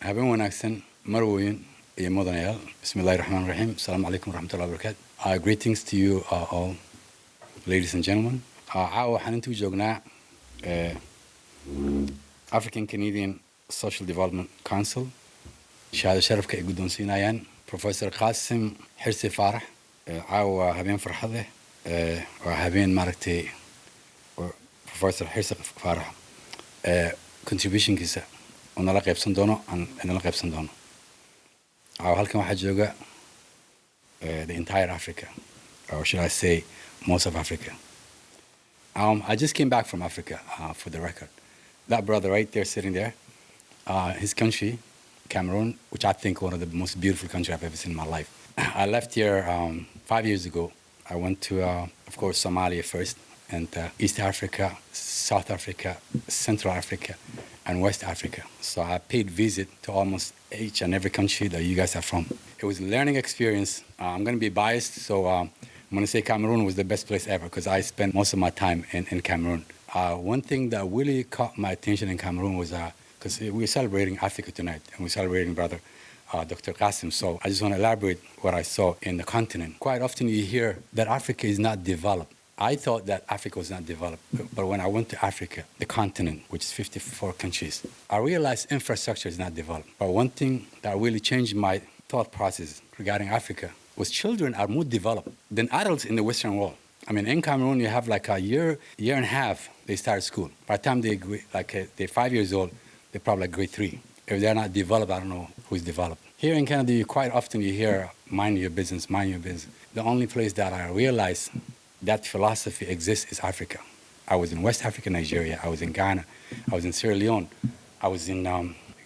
Habeen wanaagsan, marweyn iyo mudanayaal. Bismillahir Rahmanir Rahim. Assalamu alaikum warahmatullahi wabarakatuh. Greetings to you all, ladies and gentlemen. Caawa waxaan intuu joognaa African Canadian Social Development Council. Shahaado sharafka ay guddoonsiinayaan Professor Qassim Hirsi Farah. Caawa habeen farxad leh. Waa habeen maaragtay Professor Hirsi Farah contributionkiisa oo nala qaybsan doono nala qaybsan doono. Halkan waxaa jooga the entire Africa, or should I say most of Africa. I just came back from Africa, for the record. That brother right there sitting there, his country, Cameroon, which I think one of the most beautiful countries I've ever seen in my life. I left here 5 years ago. I went to, of course, Somalia first, and East Africa, South Africa, Central Africa, and West Africa. So I paid visit to almost each and every country that you guys are from. It was a learning experience. I'm going to be biased, so I'm going to say Cameroon was the best place ever because I spent most of my time in Cameroon. One thing that really caught my attention in Cameroon was because we're celebrating Africa tonight, and we're celebrating brother Dr. Qassim. So I just want to elaborate what I saw in the continent. Quite often you hear that Africa is not developed. I thought that Africa was not developed, but when I went to Africa, the continent, which is 54 countries, I realized infrastructure is not developed. But one thing that really changed my thought process regarding Africa was children are more developed than adults in the Western world. I mean, in Cameroon, you have like a year and a half, they start school. By the time they're 5 years old, they're probably like grade 3. If they're not developed, I don't know who's developed. Here in Canada, quite often you hear, mind your business, mind your business. The only place that I realized that philosophy exists is Africa. I was in West Africa, Nigeria. I was in Ghana. I was in Sierra Leone. I was in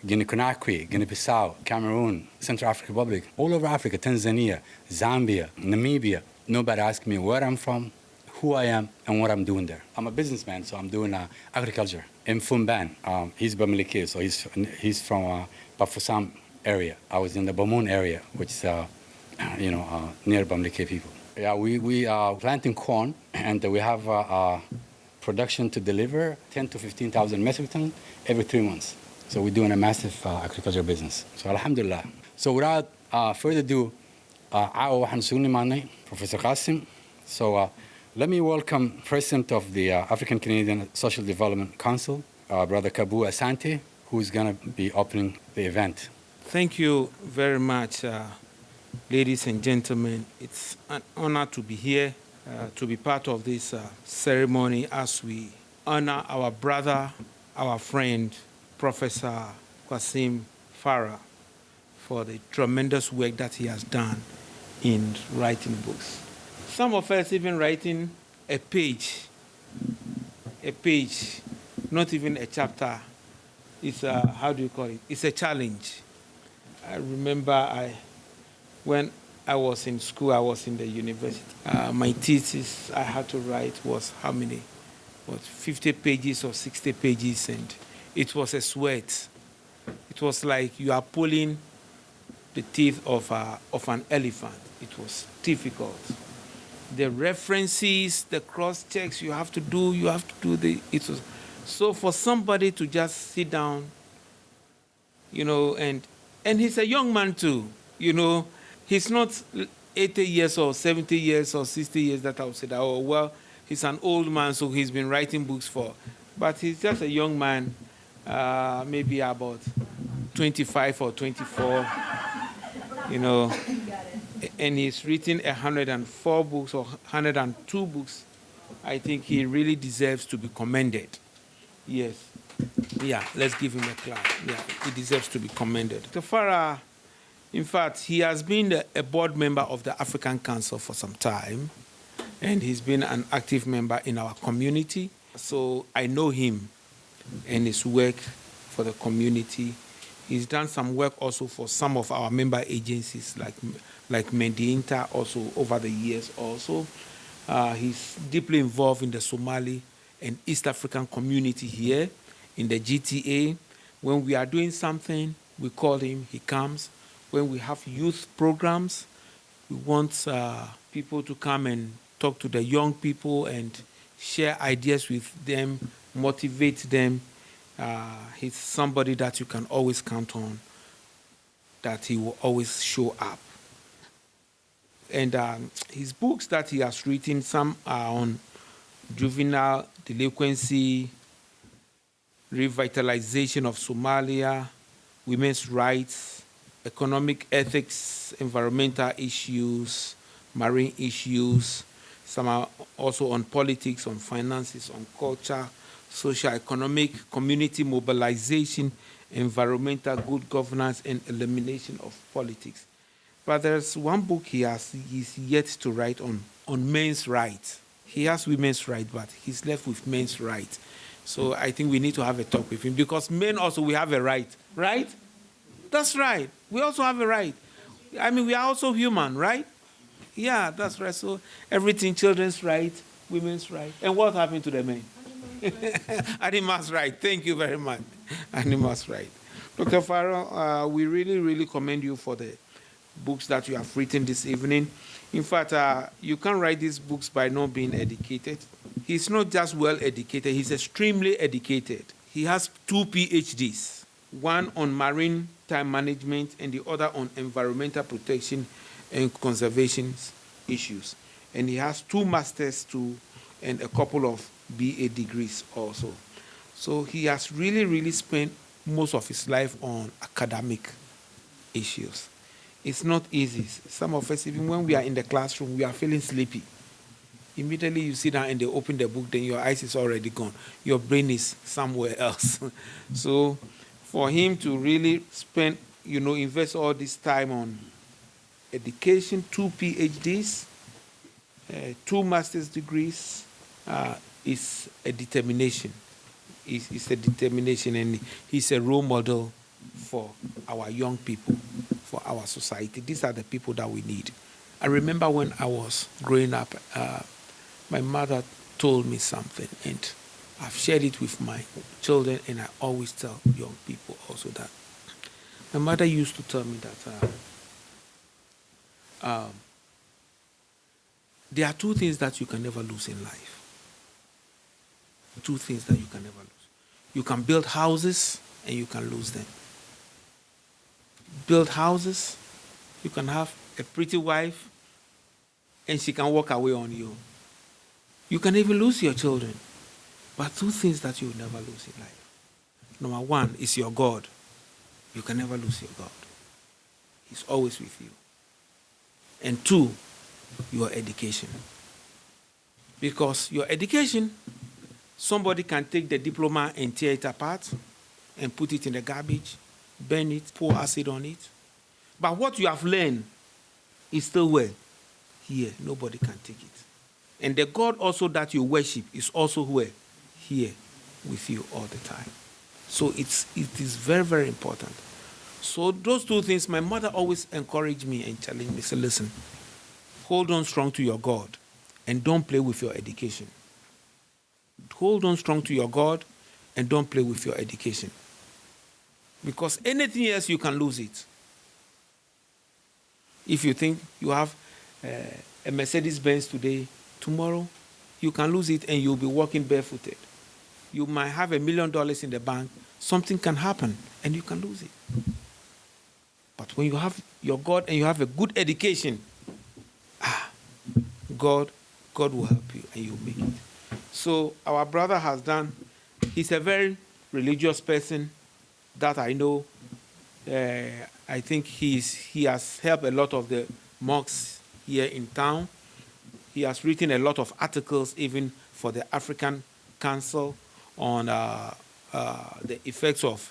Guinea-Conakry, Guinea-Bissau, Cameroon, Central African Republic, all over Africa, Tanzania, Zambia, Namibia. Nobody asked me where I'm from, who I am, and what I'm doing there. I'm a businessman, so I'm doing agriculture. In Fumban, he's Bamileke, so he's from Bafoussam area. I was in the Bamoun area, which is near Bamileke people. Yeah, we are planting corn, and we have production to deliver 10 to 15,000 metric tons every 3 months. So we're doing a massive agriculture business. So alhamdulillah. So without further ado, Professor Qassim. So let me welcome President of the African Canadian Social Development Council, Brother Kabu Asante, who is going to be opening the event. Thank you very much. Ladies and gentlemen, it's an honor to be here, to be part of this ceremony as we honor our brother, our friend, Professor Qassim Farah, for the tremendous work that he has done in writing books. Some of us even writing a page, not even a chapter. It's how do you call it? It's a challenge. I remember when I was in school, I was in the university. My thesis I had to write was how many? 50 pages or 60 pages, and it was a sweat. It was like you are pulling the teeth of an elephant. It was difficult. The references, the cross-checks you have to do it was so for somebody to just sit down, and he's a young man too, He's not 80 years or 70 years or 60 years that I would say that, oh, well, he's an old man, so he's been writing books for. But he's just a young man, maybe about 25 or 24, and he's written 104 books or 102 books. I think he really deserves to be commended. Yes. Yeah, let's give him a clap. Yeah, he deserves to be commended. So Farah, in fact, he has been a board member of the African Council for some time, and he's been an active member in our community. So I know him and his work for the community. He's done some work also for some of our member agencies like Mendiinta also over the years also. He's deeply involved in the Somali and East African community here in the GTA. When we are doing something, we call him, he comes. When we have youth programs, we want people to come and talk to the young people and share ideas with them, motivate them. He's somebody that you can always count on that he will always show up. And his books that he has written, some are on juvenile delinquency, revitalization of Somalia, women's rights, economic ethics, environmental issues, marine issues. Some are also on politics, on finances, on culture, social, economic, community mobilization, environmental good governance, and elimination of politics. But there's one book he's yet to write on men's rights. He has women's rights, but he's left with men's rights. So I think we need to have a talk with him, because men also, we have a right, right? That's right. We also have a right. I mean, we are also human, right? Yeah, that's right. So everything, children's rights, women's rights. And what happened to the men? Animals' right. Thank you very much. Animals' right. Dr. Farah, we really, really commend you for the books that you have written this evening. In fact, you can't write these books by not being educated. He's not just well educated, he's extremely educated. He has 2 PhDs, one on marine time management and the other on environmental protection and conservation issues. And he has 2 masters too and a couple of BA degrees also. So he has really, really spent most of his life on academic issues. It's not easy. Some of us, even when we are in the classroom, we are feeling sleepy. Immediately you sit down and they open the book, then your eyes is already gone. Your brain is somewhere else. So for him to really spend, invest all this time on education, 2 PhDs, 2 master's degrees, is a determination. It's a determination, and he's a role model for our young people, for our society. These are the people that we need. I remember when I was growing up, my mother told me something, and I've shared it with my children, and I always tell young people also that. My mother used to tell me that there are 2 things that you can never lose in life. 2 things that you can never lose. You can build houses and you can lose them. Build houses, you can have a pretty wife and she can walk away on you. You can even lose your children. But 2 things that you will never lose in life. Number 1 is your God. You can never lose your God. He's always with you. And 2, your education. Because your education, somebody can take the diploma and tear it apart and put it in the garbage, burn it, pour acid on it. But what you have learned is still where? Here. Nobody can take it. And the God also that you worship is also where? Here with you all the time. So it is very, very important. So those 2 things, my mother always encouraged me and challenged me. Say, listen, hold on strong to your God and don't play with your education. Hold on strong to your God and don't play with your education. Because anything else, you can lose it. If you think you have a Mercedes-Benz today, tomorrow you can lose it and you'll be walking barefooted. You might have $1 million in the bank, something can happen and you can lose it. But when you have your God and you have a good education, God will help you and you'll make it. So our brother has done, he's a very religious person that I know. I think he has helped a lot of the mosques here in town. He has written a lot of articles even for the African Council on the effects of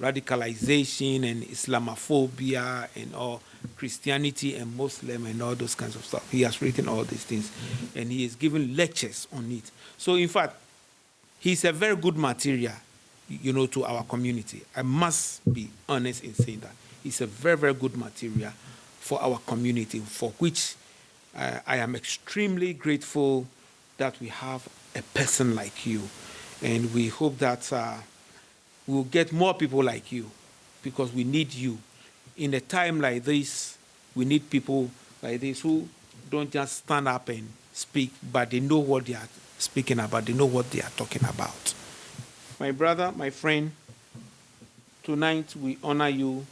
radicalization and Islamophobia and all Christianity and Muslim and all those kinds of stuff. He has written all these things and he is giving lectures on it. So in fact, he's a very good material, to our community. I must be honest in saying that. He's a very, very good material for our community, for which I am extremely grateful that we have a person like you. And we hope that we'll get more people like you, because we need you. In a time like this, we need people like this who don't just stand up and speak, but they know what they are speaking about. They know what they are talking about. My brother, my friend, tonight we honor you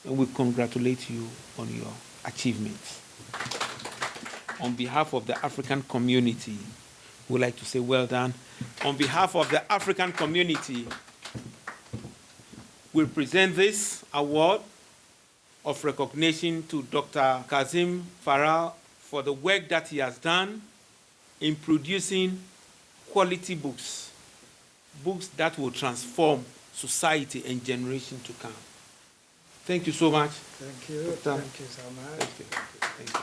and we congratulate you on your achievements. On behalf of the African community, we'd like to say well done. On behalf of the African community, we present this award of recognition to Dr. Qassim Farah for the work that he has done in producing quality books, books that will transform society and generation to come. Thank you so much. Thank you. Dr. Thank you so much. Thank you. Thank you.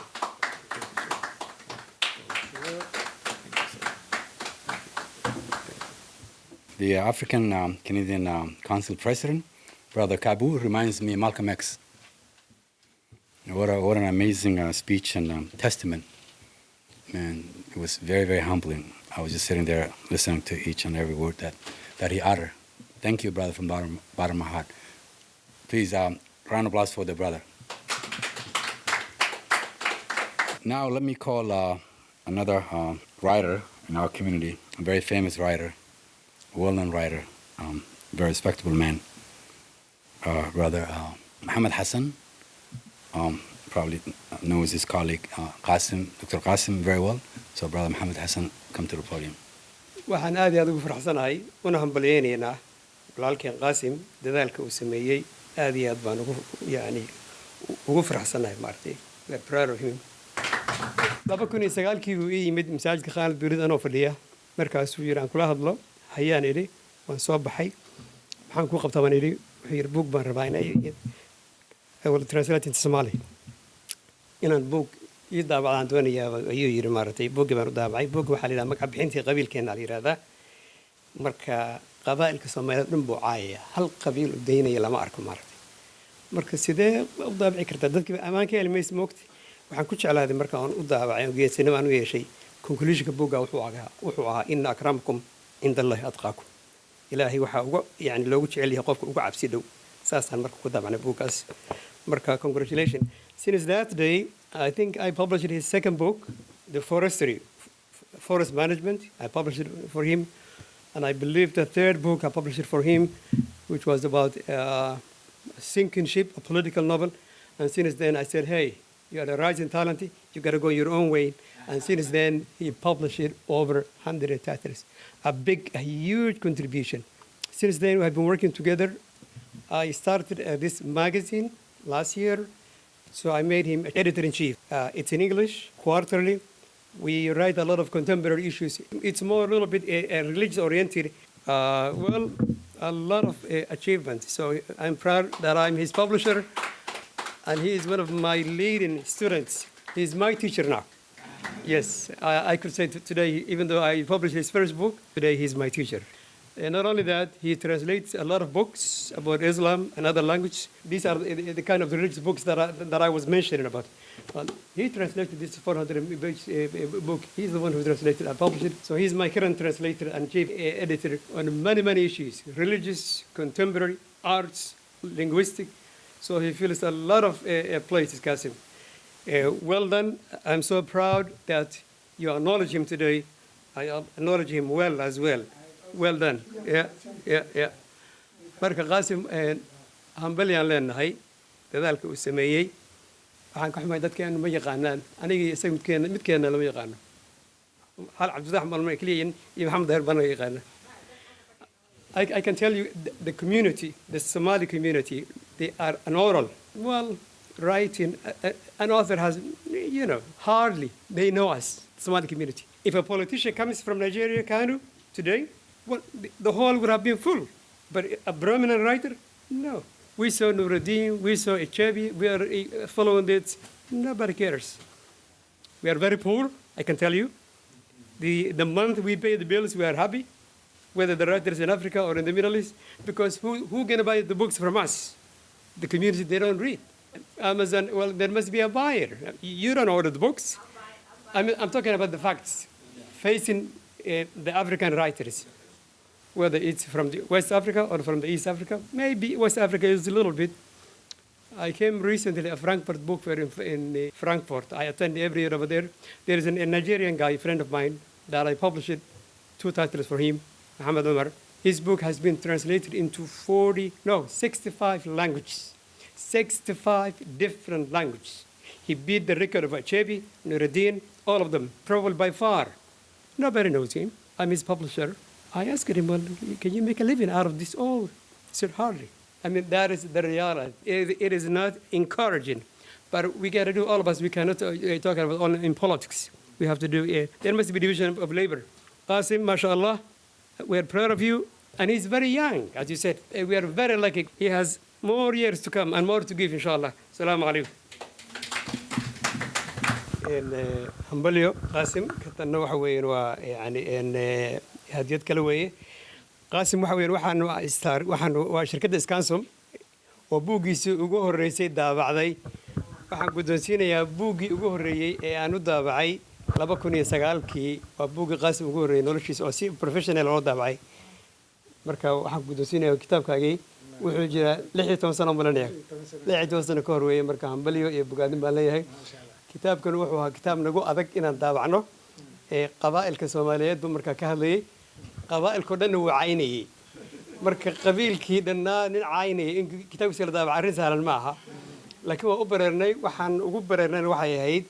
The African Canadian Council President, Brother Kabu, reminds me of Malcolm X. What an amazing speech and testament. Man, it was very, very humbling. I was just sitting there listening to each and every word that he uttered. Thank you, brother, from the bottom of my heart. Please, round of applause for the brother. Now let me call another writer in our community, a very famous writer, a well-known writer, very respectable man, Brother Muhammad Hassan. Probably knows his colleague Qassim, Dr. Qassim very well. So Brother Muhammad Hassan, come to the podium. waxaan aad iyo aad ugu faraxsanahay una hambalyaynaynaa walaalkeen qaasim dadaalka uu sameeyey aad iyo aad baan ugu faraxsanahay maartay we are proud of him 2009kii uu ii yimid masaajidka Khalid Birid anoo fadhiya markaasuu yiri aan kula hadlo hayaan idhi waan soo baxay maxaan ku qabtaa baan idhi wuxuu yiri book baan rabaa I will translate into Somali inaan book ii daabacaan doonayaa ayuu yiri maartay book baan u daabacay book waxa la yiraahdaa magac bixintii qabiilkeena la yiraahdaa marka qabaa'ilka Soomaaliyeed dhan buu caayaya hal qabiil u deynaya lama arko maartay marka sidee u daabici kartaa dadka amaanka ilmeys moogti waxaan ku jeclaaday marka aan u daabacay geesinimo aan u yeeshay conclusion ka book wuxuu ahaa inna akramakum indallahi atqaakum ilaahi waxa ugu loogu jecel yahay qofka ugu cabsi dhow saasaan marka ku daabacnay bookkaas marka congratulations since that day I think I published his second book, The Forestry, Forest Management. I published it for him. And I believe the third book I published it for him, which was about a sinking ship, a political novel. And since then I said, hey, you are a rising talent, you got to go your own way. And since then he published it over 100 titles. A huge contribution. Since then we have been working together. I started this magazine last year. So I made him editor-in-chief. It's in English, quarterly. We write a lot of contemporary issues. It's more a little bit religious-oriented. A lot of achievements. So I'm proud that I'm his publisher, and he is one of my leading students. He's my teacher now. Yes, I could say today, even though I published his first book, today he's my teacher. And not only that, he translates a lot of books about Islam and other languages. These are the kind of religious books that I was mentioning about. Well, he translated this 400-page book. He's the one who translated and published it. So he's my current translator and chief editor on many, many issues, religious, contemporary, arts, linguistic. So he fills a lot of places, Qassim. Well done. I'm so proud that you acknowledge him today. I acknowledge him well as well. Well done. Yeah. Marka Qassim hambalyan leenahay dadaalka uu sameeyay waxaan ka xumahay dadkeenu ma yaqaanaan aniga isaga midkeena lama yaqaano hal Cabdiraxmaan malma kaliya iyo Maxamed Heer bana yaqaana I can tell you the community, the Somali community, they are an oral. Well, writing, an author has, hardly they know us, the Somali community. If a politician comes from Nigeria, Kanu, today, well, the hall would have been full. But a prominent writer, no. We saw Nuruddin, we saw Echebi, we are following it. Nobody cares. We are very poor, I can tell you. The month we pay the bills, we are happy, whether the writers in Africa or in the Middle East, because who going to buy the books from us? The community, they don't read. Amazon, well, there must be a buyer. You don't order the books. I'm talking about the facts facing the African writers. Whether it's from the West Africa or from the East Africa. Maybe West Africa is a little bit. I came recently to a Frankfurt book fair in Frankfurt. I attend every year over there. There is a Nigerian guy, a friend of mine, that I published 2 titles for him, Muhammad Umar. His book has been translated into 65 languages. 65 different languages. He beat the record of Achebi, Nuruddin, all of them, probably by far. Nobody knows him. I'm his publisher. I asked him, well, can you make a living out of this all? He said, hardly. I mean, that is the reality. It is not encouraging. But we got to do, all of us, we cannot talk about only in politics. We have to do, there must be division of labor. Qassim, mashallah, we're proud of you. And he's very young, as you said. We are very lucky. He has more years to come and more to give, inshallah. Assalamu alaikum. hambalyo qaasim katanna waxa weeyaan waa yani hadiyad kala weeye qaasim waxa weeyaan waxaan waa shirkadda Scansom oo buugiisii ugu horeysay daabacday waxaan guddoonsiinayaa buugii ugu horeeyay ee aan u daabacay 2009kii waa buugii qaasim ugu horeeyay noloshiisa oo si professional loo daabacay marka waxaan guddoonsiinayaa kitaabkaagii wuxuu jiraa 16 sano malanaya 16 sano ka hor weeye marka hambalyo iyo bogaadin baan leeyahay kitaabkan wuxuu ahaa kitaab nagu adag inaan daabacno qabaa'ilka Soomaaliyeed marka ka hadlayay qabaa'ilka dhan uu caynayay marka qabiilkii dhanna nin caynayay in kitaabkiisa la daabac arrin sahlan ma aha laakiin waa u bareernay waxaan ugu bareernay waxay ahayd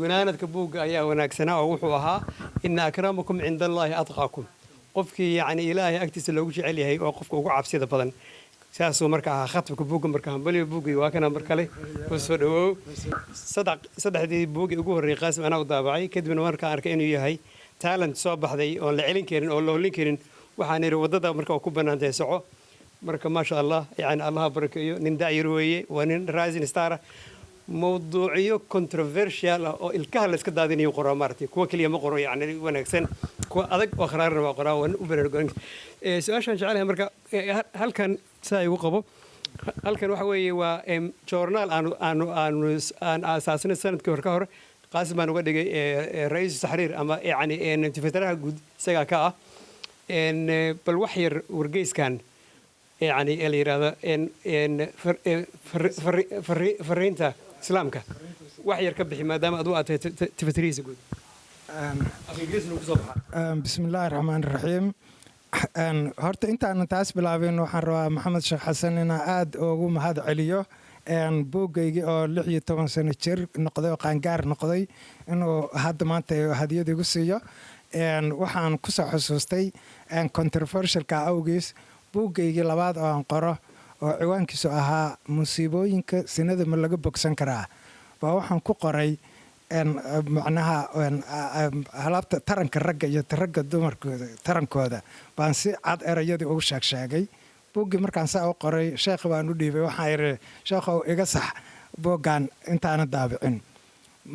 gunaanadka buugga ayaa wanaagsanaa oo wuxuu ahaa inna akramakum cindallahi atqaakum qofkii yani ilaahay agtiisa loogu jecel yahay oo qofka ugu cabsida badan saasoo marka ahaa khatbka buugga marka hambaliyo buuggii waa kana mar kale ku soo dhawow saddexdii buuggii ugu horreeyay qaasim anaa u daabacay kadibna markaan arkay inuu yahay talent soo baxday oo la celin karin oo la holin karin waxaan yidhi waddada marka ku bannaantahay soco marka maasha allah yani allaha barakeeyo nin daayir weeye waa nin rising star mawduucyo controversial oo ilkaha la iska daadinayo qoraa maartay kuwa kaliya ma qoro yani wanaagsan kuwa adag oo kharaarna waa qoraa waan u baraargoon su'aashan jecelahay marka halkan saa igu qabo halkan waxa weeye waa journal aan asaasnay sanadkii hore ka hor qaasim baan uga dhigay ra'iisul taxriir ama yani tifitaraha guud isaga ka ah bal wax yar wargeyskan يعني اللي يرادا إن فرينتا إسلامك وحير كبحي ما دام أضواء تفتريس يقول بسم الله الرحمن الرحيم هرت أنت تاس بلعبين وحنا محمد شيخ حسن أنا عاد وقوم هذا عليه بوجي أو لحية طبعا سنة شر نقضي وقانجار نقضي إنه هذا ما أنت هدية دي قصية وحنا كسر حسوستي controversial كأوجيس buuggaygii labaad oo aan qoro oo ciwaankiisu ahaa musiibooyinka sinada ma laga bogsan karaa baa waxaan ku qoray macnaha halaabta taranka ragga iyo ragga dumarkooda tarankooda baan si cad erayadii ugu sheegay buuggii markaan saa u qoray sheekh baan u dhiibay waxaan yidhi sheekhow iga sax buuggan intaana daabicin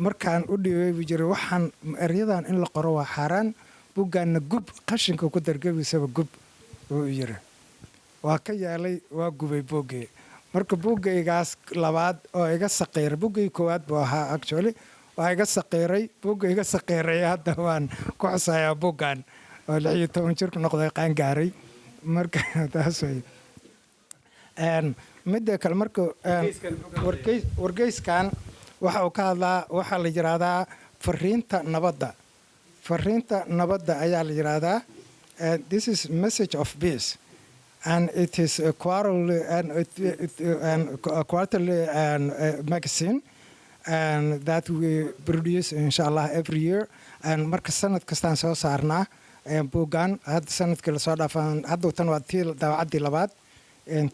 markaan u dhiibay buu jiray waxaan erayadan in la qoro waa xaaraan buuggaanna gub qashinka ku dargabiisaba gub uu yidhi waa ka yeelay waa gubay buuggii marka buuggaygaas labaad oo iga saqiiray buuggii koowaad buu ahaa actually waa iga saqiiray buugga iga saqiiray hadda waan ku xusayaa buuggan oo 16 jirku noqday qaangaaray marka taas way midda kale marka wargeyskan waxa uu ka hadlaa waxa la yiraahdaa fariinta nabadda ayaa la yiraahdaa this is message of peace and it is a quarterly magazine and that we produce inshallah every year and marka sanad kastaan soo saarnaa buuggan hadda sanadkii la soo dhaafan hadda tan waa tii daawacaddii labaad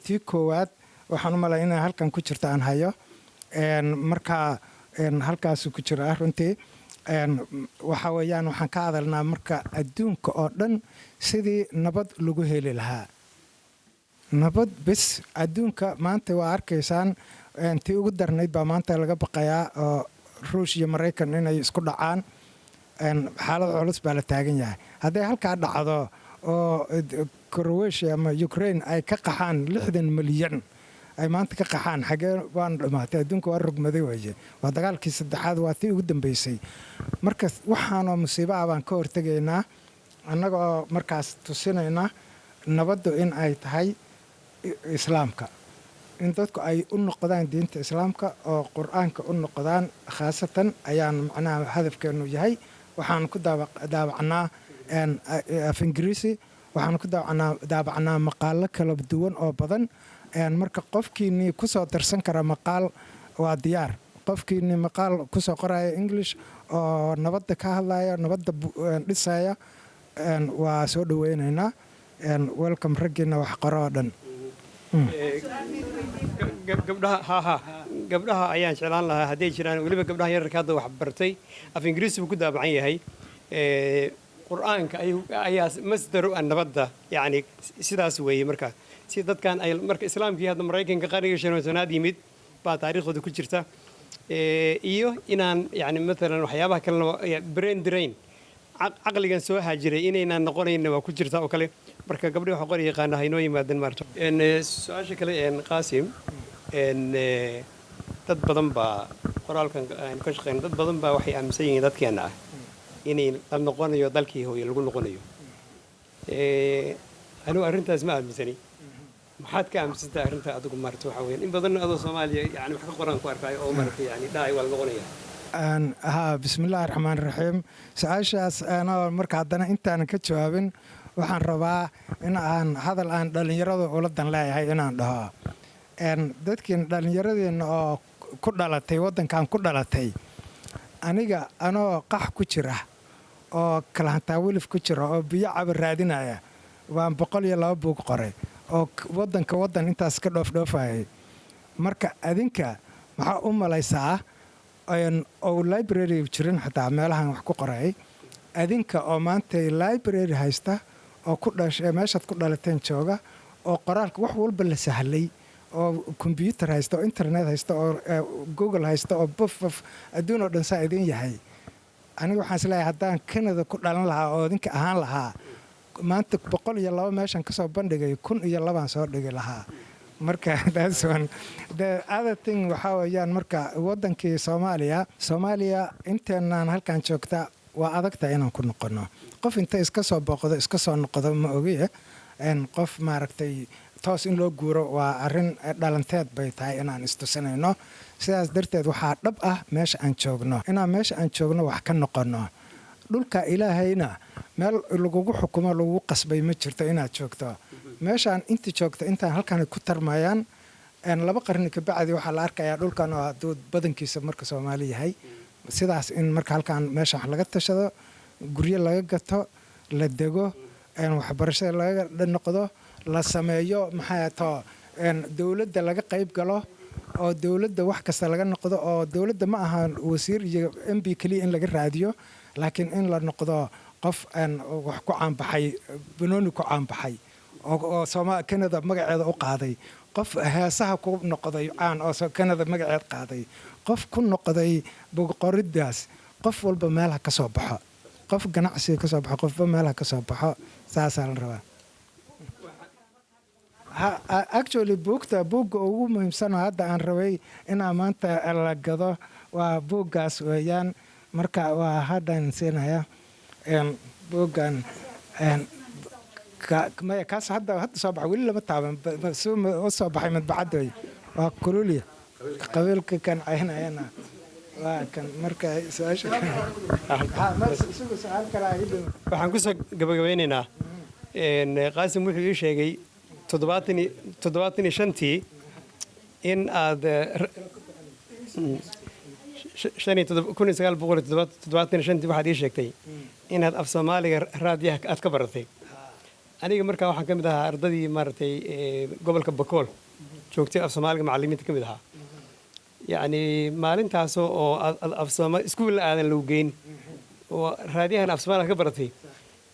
tii koowaad waxaan u malayn inay halkan ku jirta aan hayo marka halkaasuu ku jira runtii waxa weeyaan waxaan ka hadalnaa marka adduunka oo dhan sidii nabad lagu heli lahaa nabad bis adduunka maanta waa arkaysaan tii ugu darnayd baa maanta laga baqayaa oo ruush iyo maraykan inay isku dhacaan xaalad culus baa la taagan yahay hadday halkaa dhacdo oo Croatia ama Ukraine ay ka qaxaan 60 milyan ay maanta ka qaxaan xagee waan dhamaatay adduunka waa rugmaday weeye waa dagaalkii saddexaad waa tii ugu dambeysay marka waxaanoo musiibo ah baan ka hortegaynaa annagoo markaas tusinayna nabaddu in ay tahay islaamka in dadku ay u noqdaan diinta islaamka oo qur-aanka u noqdaan khaasatan ayaan macnaha hadafkeenu yahay waxaan ku daabacnaa af ingiriisi waxaan ku daabacnaa maqaalo kala duwan oo badan marka qofkiinii kusoo darsan kara maqaal waa diyaar qofkiinii maqaal kusoo qoraya english oo nabadda ka hadlaya nabadda dhisaya waa soo dhaweynaynaa welcome raggiina wax qoro oo dhan gabdhaha ayaan jeclaan lahaa hadday jiraan weliba gabdhaha yararka hadda wax bartay af ingiriisi buu ku daabacan yahay qur'aanka ayaa masdaru an nabadda yacni sidaas weeye marka si dadkan ay marka islaamkii hadda maraykanka qarnigii 15aad yimid baa taariikhdooda ku jirta iyo inaan yani maalan waxyaabaha kalena brain drain caqligan soo haajiray inaynaan noqonayna waa ku jirta oo kale marka gabdhaha waxa qori yaqaana haynoo yimaadeen maarto su-aasha kale Qassim dad badan baa qoraalkan aan ka shaqeyn dad badan baa waxay aaminsan yihiin dadkeena ah inay la noqonayo dalkii hooyo lagu noqonayo anigu arrintaas ma aaminsani maxaad ka aaminsantahay arrinta adigu maarto waxa weeyaan in badan adoo Soomaaliya yani wax ka qoran ku arkay oo maarto yani dhaay waa la noqonaya bismillaahi raxmaani raxiim su-aashaas anoo marka haddana intaanan ka jawaabin waxaan rabaa in aan hadal aan dhallinyarada uladan leeyahay inaan dhaho dadkiin dhallinyaradeenna oo ku dhalatay waddankan ku dhalatay aniga anoo qax ku jira oo kalahantaa wilif ku jira oo biyo caba raadinaya waan 102 buug qoray oo waddan intaas ka dhoofdhoofayay marka adinka maxaa u malaysaa oo library jirin xataa meelahan wax ku qoray adinka oo maanta library haysta oo ku dhashay meeshaad ku dhalateen jooga oo qoraalka wax walba la sahlay oo computer haysta oo internet haysta oo Google haysta oo buff adduun oo dhan saa idin yahay aniga waxaan isleeyahay haddaan Canada ku dhalan lahaa oo idinka ahaan lahaa maanta 102 meeshan ka soo bandhigay 102 aan soo dhigi lahaa marka that's one the other thing waxa weeyaan marka wadankii Soomaaliya inteenaan halkan joogta waa adagta inaan ku noqono qof inta iska soo booqdo iska soo noqdo ma ogiye qof maaragtay toos in loo guuro waa arrin dhalanteed bay tahay inaan istusanayno sidaas darteed waxaa dhab ah meesha aan joogno wax ka noqono dhulka ilaahayna meel lagugu xukumo lagu qasbay ma jirto inaad joogto meeshaan inta joogto intaan halkan ku tarmayaan 2 qarni ka bacdi waxaa la arkayaa dhulkan oo hadduu badankiisa marka Soomaali yahay sidaas in marka halkan meesha wax laga tashado guryo laga gato la dego waxbarashada laga noqdo la sameeyo maxay too dawladda laga qayb galo oo dawladda wax kasta laga noqdo oo dawladda ma aha wasiir iyo MP kaliya in laga raadiyo laakiin in la noqdo qof wax ku caanbaxay banooni ku caanbaxay oo Soomaaliya Canada magaceeda u qaaday qof heesaha ku noqday aan oo Canada magaceed qaaday qof ku noqday boqoridaas qof walba meelaha ka soo baxo qof ganacsi ka soo baxo qofba meelaha ka soo baxo saas aan rabaa actually buugga ugu muhiimsan hadda aan rabay inaan maanta la gado waa buuggaas weeyaan marka waa haddaan siinaya buuggan maya kaas hadda soo baxay weli lama taaban u soo baxay madbacadooy waa kululiya qabiilka kan caynayana waa kan marka su-aasha waxaan kusoo gabagabeynaynaa Qassim wuxuu ii sheegay 75 in aad 1975 waxaad ii sheegtay inaad af Soomaaliga raadiyaha aad ka baratay aniga markaa waxaan ka mid ahaa ardadii maaragtay gobolka Bakool joogtay af Soomaaliga macallimiinta ka mid ahaa yacni maalintaas oo af Soomaali iskuul aadan lagu geyn oo raadiyahan af Soomaaliga ka baratay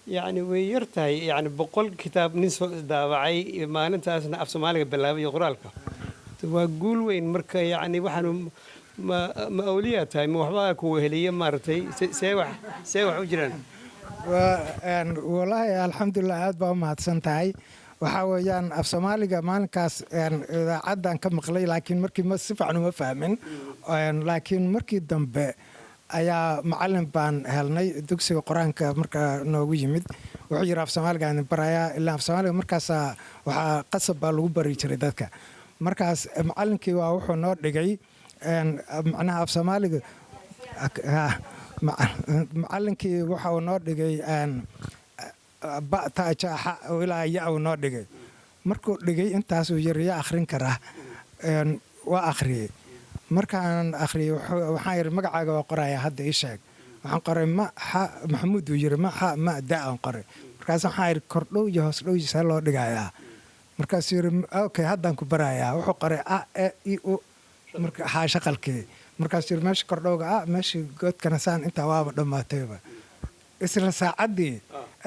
يعني ويرتاي يعني بقول كتاب نصف داوعي ما ننتاسنا أف سومالي بالله يقرالك تقول وين مركا يعني وحنا ما أولياتها موحباك وهلية مرتي سوح وجران والله الحمد لله هاد بقى ما تسنتهاي وحاويان أف سومالي مالكاس يعني عدان كم قليل لكن مركي ما سفعنوا ما فاهمين لكن مركي دنبه ayaa macallin baan helnay dugsiga quraanka marka noogu yimid wuxuu yiri af Soomaaliga aan barayaa ilaa af Soomaaliga markaas waxa qasab baa lagu bari jiray dadka markaas macallinkii waa wuxuu noo dhigay macnaha af Soomaaliga macallinkii waxa uu noo dhigay ba ta ilaa yaa uu noo dhigay markuu dhigay intaasuu yariya akhrin karaa waa akhriyey markaan akhriyey waxaan yidhi magacaaga waa qorayaa hadda ii sheeg waxaan qoray maxamuud uu yidhi ma da-aan qoray markaas waxaan yidhi kordhow iyo hoos dhow see loo dhigayaa markaasuu yidhi okay haddaan ku barayaa wuxuu qoray i u shaqalkii markaasuu yidhi meesha kordhowga meeshii goodkana saan intaa waaba dhammaatayba isla saacaddii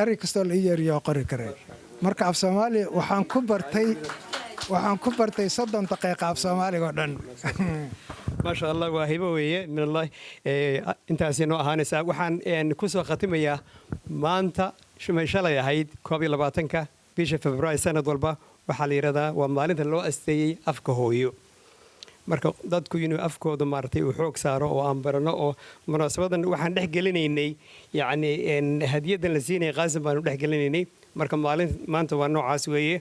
erey kastoo la ii yeeriyo oo qori karay marka af soomaaliya waxaan ku bartay 30 daqiiqa af soomaaliga oo dhan maasha allah waa hibo weeye min allah intaasi noo ahaanaysaa waxaan ku soo khatimayaa maanta shumay shalay ahayd 22 bisha February sanad walba waxaa la yiraahdaa waa maalinta loo asteeyay afka hooyo marka dadku inuu afkooda maartay uu xoog saaro oo aan barano oo munaasabadan waxaan dhex gelinaynay yacni hadiyadan la siinay Qassim baan dhex gelinaynay marka maanta waa noocaas weeye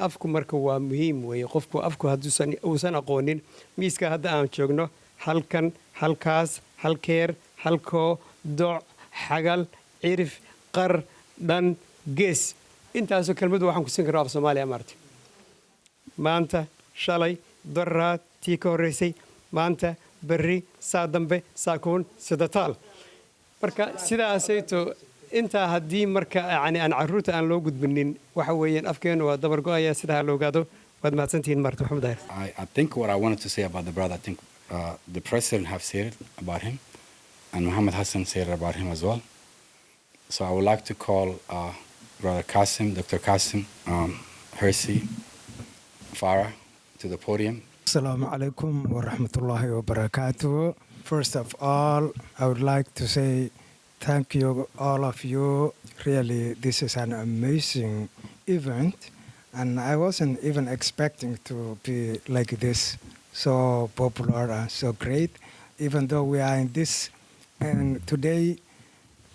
afku marka waa muhiim weeye qofku afku haduusan uusan aqoonin miiska hadda aan joogno halkan halkaas halkeer halkoo doc xagal cirif qar dhan gees intaasoo kelmadu waxaan ku siin karaa af Soomaaliya maartay maanta shalay daraad tii ka horreysay maanta berri saa dambe saakuun sidataal marka sidaasayto intaa haddii marka yani aan carruurta aan loo gudbinin waxa weeyaan afkeenu waa dabar go'aya sidaa loo ogaado waad mahadsantihiin marta maxamed daahir I think what I wanted to say about the brother, I think the president have said it about him, and Muhammad Hassan said it about him as well. So I would like to call Brother Qassim, Dr. Qassim, Hirsi, Farah to the podium. Assalamu alaikum wa rahmatullahi wa barakatuh. First of all, I would like to say thank you, all of you. Really, this is an amazing event, and I wasn't even expecting to be like this, so popular and so great. Even though we are in this, and today,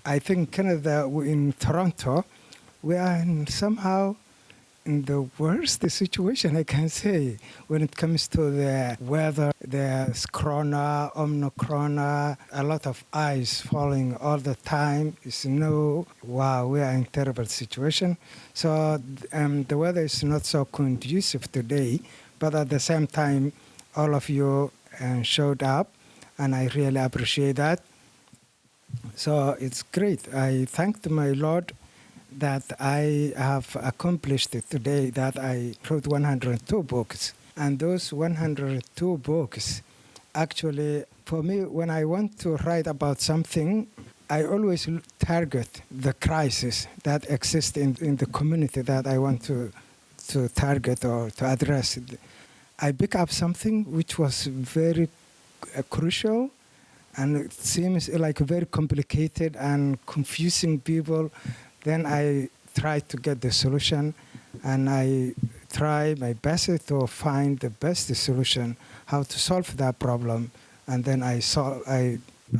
I think Canada, in Toronto, we are somehow in the worst situation I can say when it comes to the weather. There's corona, omnicrona, a lot of ice falling all the time, snow. Wow, we are in a terrible situation. So the weather is not so conducive today, but at the same time, all of you showed up, and I really appreciate that. So it's great. I thanked my Lord that I have accomplished it today, that I wrote 102 books. And those 102 books, actually, for me, when I want to write about something, I always target the crisis that exists in the community that I want to target or to address. I pick up something which was very crucial, and it seems like very complicated and confusing people. Then I try to get the solution, and I try my best to find the best solution, how to solve that problem, and then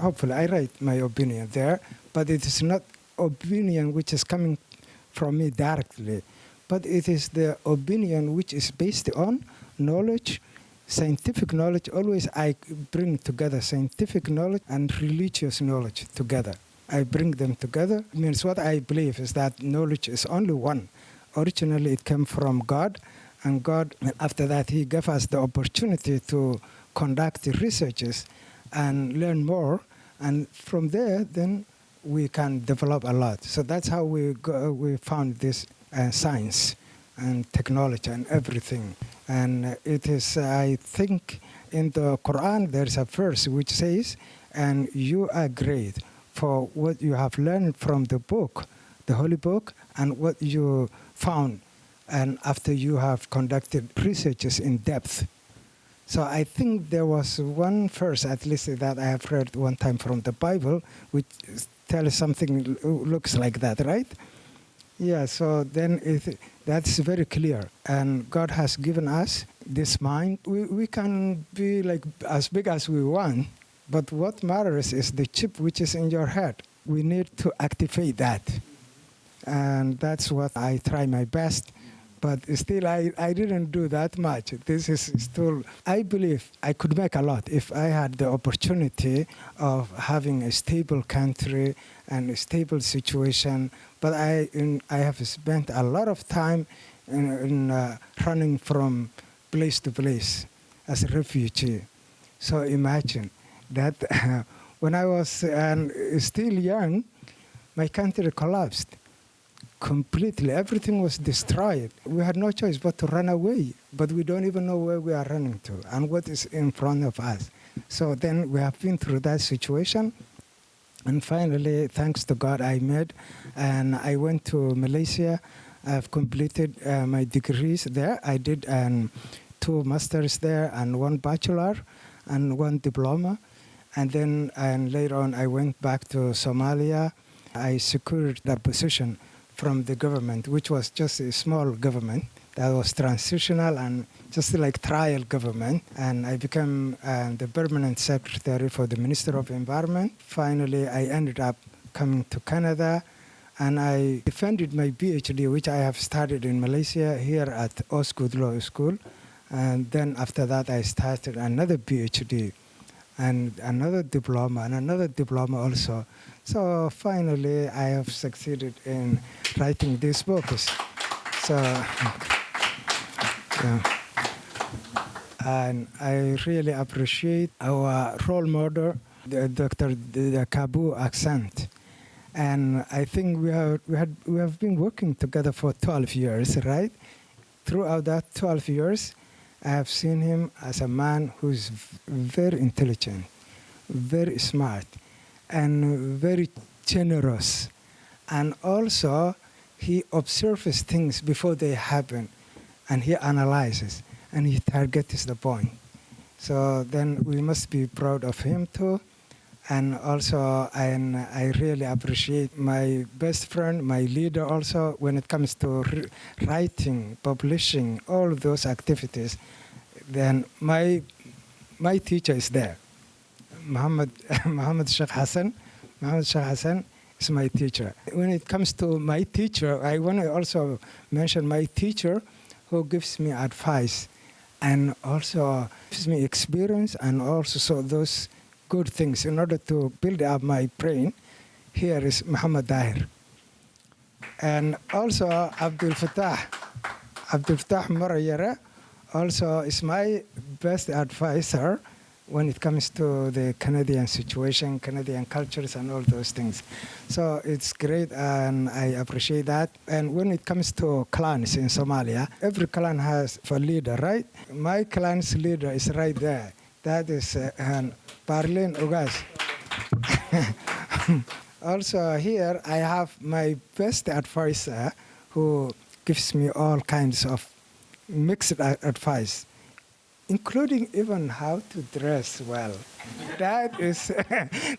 hopefully I write my opinion there, but it is not opinion which is coming from me directly, but it is the opinion which is based on knowledge, scientific knowledge. Always I bring together scientific knowledge and religious knowledge together. I bring them together. It means what I believe is that knowledge is only one. Originally, it came from God, and God, after that, He gave us the opportunity to conduct researches and learn more, and from there, then we can develop a lot. So that's how we found this science and technology and everything. And it is, I think, in the Quran, there's a verse which says, "And you are great for what you have learned from the book, the Holy Book, and what you found, and after you have conducted researches in depth." So I think there was one verse, at least, that I have read one time from the Bible, which tells something looks like that, right? Yeah, so then that's very clear. And God has given us this mind. We can be like as big as we want, but what matters is the chip which is in your head. We need to activate that. And that's what I try my best. But still, I didn't do that much. This is still, I believe I could make a lot if I had the opportunity of having a stable country and a stable situation. But I have spent a lot of time in running from place to place as a refugee. So imagine that when I was still young, my country collapsed completely. Everything was destroyed. We had no choice but to run away, but we don't even know where we are running to and what is in front of us. So then we have been through that situation. And finally, thanks to God, I made, and I went to Malaysia. I've completed my degrees there. I did 2 masters there and 1 bachelor and 1 diploma. And then later on, I went back to Somalia. I secured that position from the government, which was just a small government that was transitional and just like trial government. And I became the permanent secretary for the Minister of Environment. Finally, I ended up coming to Canada, and I defended my PhD, which I have started in Malaysia here at Osgood Law School. And then after that, I started another PhD and another diploma and another diploma also. So finally, I have succeeded in writing these books. So, yeah. And I really appreciate our role model, Dr. Kabu Accent. And I think we have been working together for 12 years, right? Throughout that 12 years, I have seen him as a man who's very intelligent, very smart, and very generous. And also, he observes things before they happen, and he analyzes, and he targets the point. So then we must be proud of him too. And also, I really appreciate my best friend, my leader also, when it comes to writing, publishing, all those activities. Then my teacher is there. Muhammad Sheikh Hassan. Muhammad Sheikh Hassan is my teacher. When it comes to my teacher, I want to also mention my teacher who gives me advice and also gives me experience and also so those good things in order to build up my brain. Here is Muhammad Dahir. And also Abdul Fattah Marayara also is my best advisor when it comes to the Canadian situation, Canadian cultures and all those things. So it's great and I appreciate that. And when it comes to clans in Somalia, every clan has a leader, right? My clan's leader is right there. That is Parlin Ugas. Also here I have my best advisor who gives me all kinds of mixed advice, including even how to dress well. That is,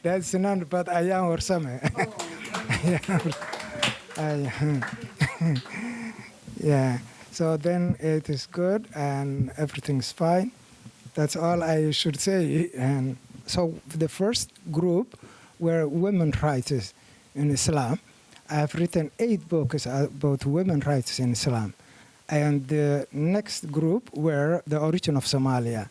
that's none but Ayam or Same. Yeah, so then it is good and everything's fine. That's all I should say. And so the first group were women rights in Islam. I have written 8 books about women rights in Islam. And the next group were the origin of Somalia.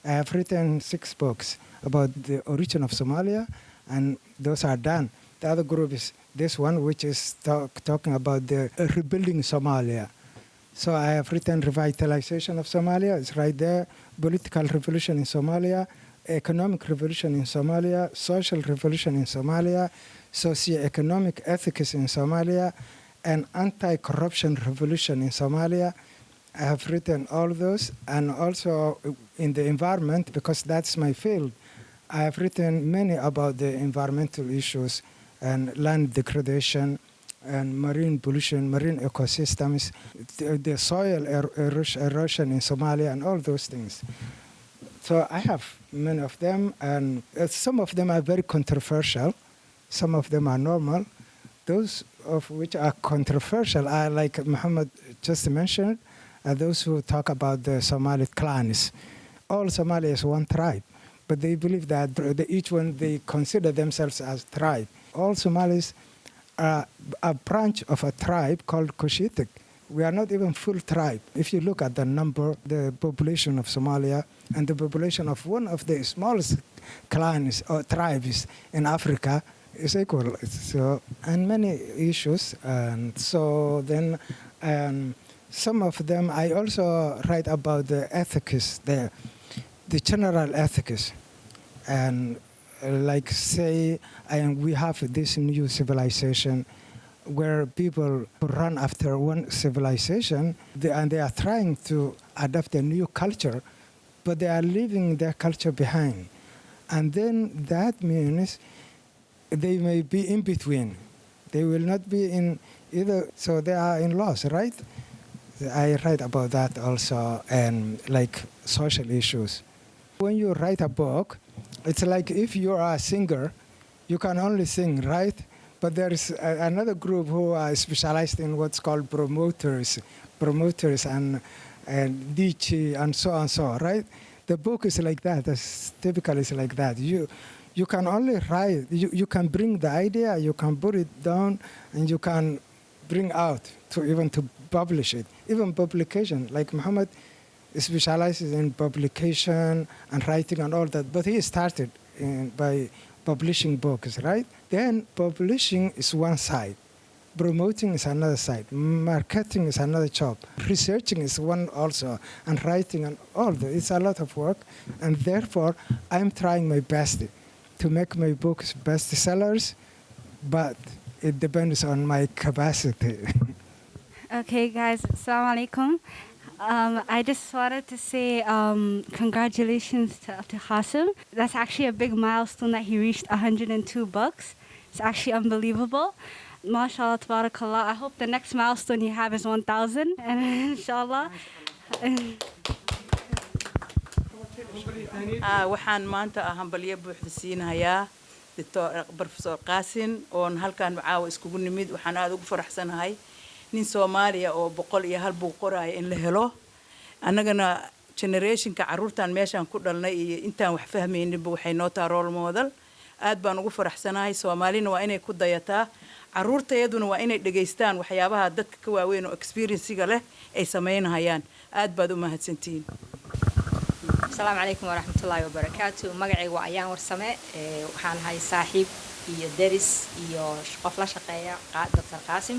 I have written 6 books about the origin of Somalia, and those are done. The other group is this one, which is talking about the rebuilding Somalia. So I have written revitalization of Somalia, it's right there, political revolution in Somalia, economic revolution in Somalia, social revolution in Somalia, socio-economic ethics in Somalia, and anti-corruption revolution in Somalia. I have written all those, and also in the environment, because that's my field. I have written many about the environmental issues and land degradation and marine pollution, marine ecosystems, the soil erosion in Somalia, and all those things. So I have many of them, and some of them are very controversial. Some of them are normal. Those of which are controversial are, like Muhammad just mentioned, are those who talk about the Somali clans. All Somalia is one tribe, but they believe that each one, they consider themselves as tribe. All Somalis are a branch of a tribe called Cushitic. We are not even full tribe. If you look at the number, the population of Somalia, and the population of one of the smallest clans or tribes in Africa is equal. So, and many issues. And so then some of them I also write about the ethics, the general ethics, and like say, and we have this new civilization where people run after one civilization and they are trying to adopt a new culture, but they are leaving their culture behind. And then that means they may be in between. They will not be in either, so they are in loss, right? I write about that also, and like social issues. When you write a book, it's like if you are a singer, you can only sing, right? But there is another group who are specialized in what's called promoters and DJ and so on, so right? The book is like that. It's typically is like that. You can only write. You can bring the idea. You can put it down, and you can bring out to publish it. Even publication, like Muhammad specializes in publication and writing and all that. But he started by publishing books, right? Then publishing is one side. Promoting is another side. Marketing is another job. Researching is one also. And writing and all that. It's a lot of work. And therefore, I'm trying my best to make my books bestsellers, but it depends on my capacity. Okay, guys, assalamu alaikum. I just wanted to say congratulations to Qassim. That's actually a big milestone that he reached 102 books. It's actually unbelievable. MashaAllah, tabarakallah. I hope the next milestone you have is 1,000. And inshallah. waxaan maanta hambalyo buuxda siinayaa Dr. Professor Qassim oo halkaan caawa iskugu nimid waxaan aad ugu faraxsanahay nin Soomaaliya oo 101 buug qoraay in la helo annagana generationka caruurtan meeshan ku dhalnay iyo intaan wax fahmayninba waxay noo taa role model aad baan ugu faraxsanahay Soomaalina waa inay ku dayataa caruurtayaduna waa inay dhageystaan waxyaabaha dadka ka waaweyn oo experience-ga leh ay sameynayaan aad baad u mahadsantiin السلام عليكم ورحمة الله وبركاته مقعي وأيام ورسمة وحان هاي صاحب إيو درس إيو قفلة شقية دكتور قاسم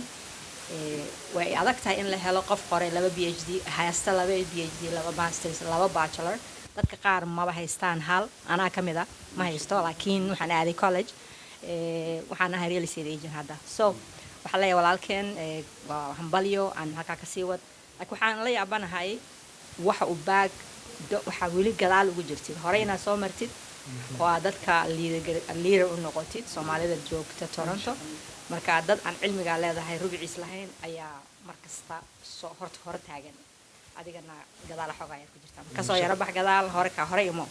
وأدكتها إن لها قف قري لبا بي اتش دي هايستا لبا بي اتش دي لبا ماسترز لبا باتشلر dadka qaar ma haystaan hal anaa kamida ma haysto laakiin waxaan aaday college waxaan ahay real estate agent hadda so waxaan leeyahay walaalkeen waxaan balyo aan halka ka sii wad laakiin waxaan la yaabanahay waxa uu baag waxa weli gadaal ugu jirtid hore inaad soo martid oo dadka leader u noqotid Soomaalida joogta Toronto marka dad aan cilmiga leedahay rubiciis lahayn ayaa markasta soo hor taagan adigana gadaal xogaa yar ku jirta ka soo yara bax gadaal hore imo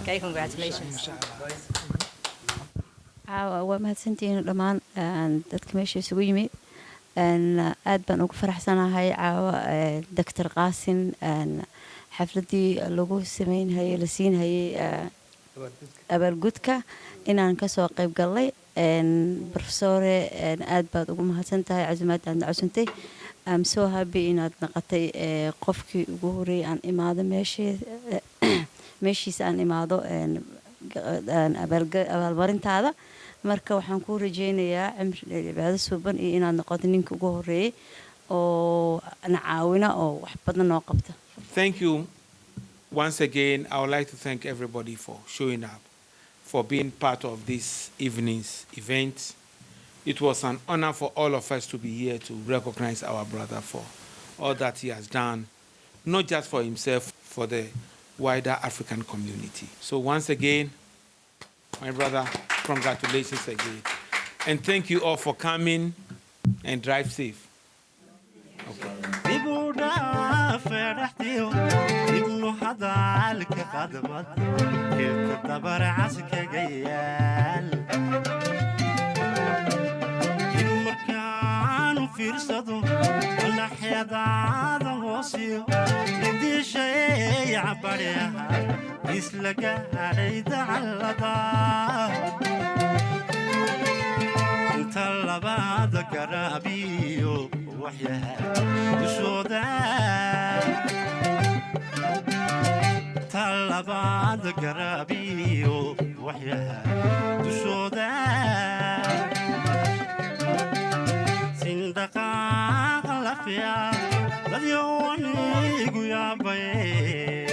okay congratulations waa mahadsantihiin dhammaan dadka meesha isugu yimid aad baan ugu faraxsanahay caawa Dr. Qassim xafladii lagu sameynayay la siinayay abaalgudka inaan ka soo qayb galay professore aad baad ugu mahadsantahay casuumaadaan cusubtay I'm so happy inaad naqatay qofkii ugu horeeyay aan imaado meeshiisa aan imaado abaalmarintaada marka waxaan ku rajeynayaa cibaado suuban iyo inaad noqoto ninka ugu horeeyay oo na caawina oo wax badan noo qabta Thank you once again. I would like to thank everybody for showing up, for being part of this evening's event. It was an honor for all of us to be here to recognize our brother for all that he has done, not just for himself, for the wider African community. So once again, my brother, congratulations again. And thank you all for coming and drive safe. Okay. طلبات قرابي وحياها دشودا صندقاق لفيا dadyo wanigu yaabaye